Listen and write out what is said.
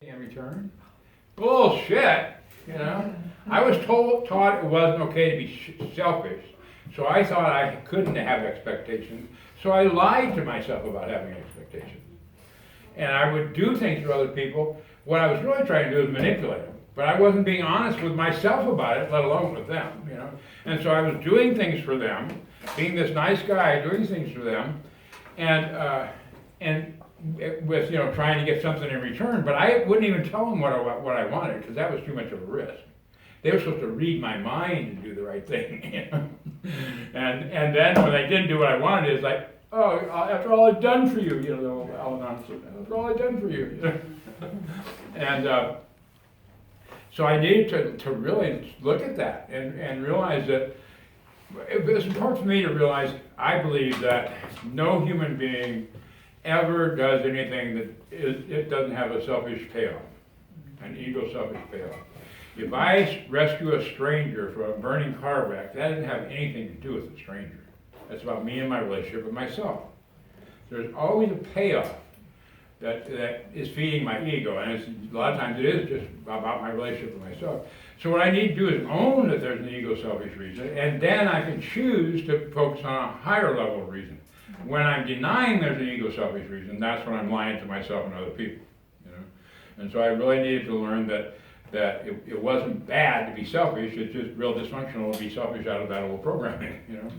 in return? Bullshit, you know? I was taught it wasn't okay to be selfish, so I thought I couldn't have expectations, so I lied to myself about having expectations. And I would do things for other people. What I was really trying to do was manipulate them, but I wasn't being honest with myself about it, let alone with them, you know? And so I was doing things for them, being this nice guy, doing things for them, and with, you know, trying to get something in return, but I wouldn't even tell them what I wanted, because that was too much of a risk. They were supposed to read my mind and do the right thing, you know? And then when they didn't do what I wanted, it's like, oh, after all I've done for you, you know, the old Al-Anon, after all I've done for you, you know? And so I needed to really look at that and realize that it was important for me to realize, I believe that no human being ever does anything that it doesn't have a selfish payoff, an ego selfish payoff. If I rescue a stranger from a burning car wreck, that doesn't have anything to do with the stranger. That's about me and my relationship with myself. There's always a payoff that is feeding my ego, and a lot of times it is just about my relationship with myself. So what I need to do is own that there's an ego selfish reason, and then I can choose to focus on a higher level reason. When I'm denying there's an ego selfish reason, that's when I'm lying to myself and other people, you know. And so I really needed to learn that it wasn't bad to be selfish, it's just real dysfunctional to be selfish out of that old programming, you know.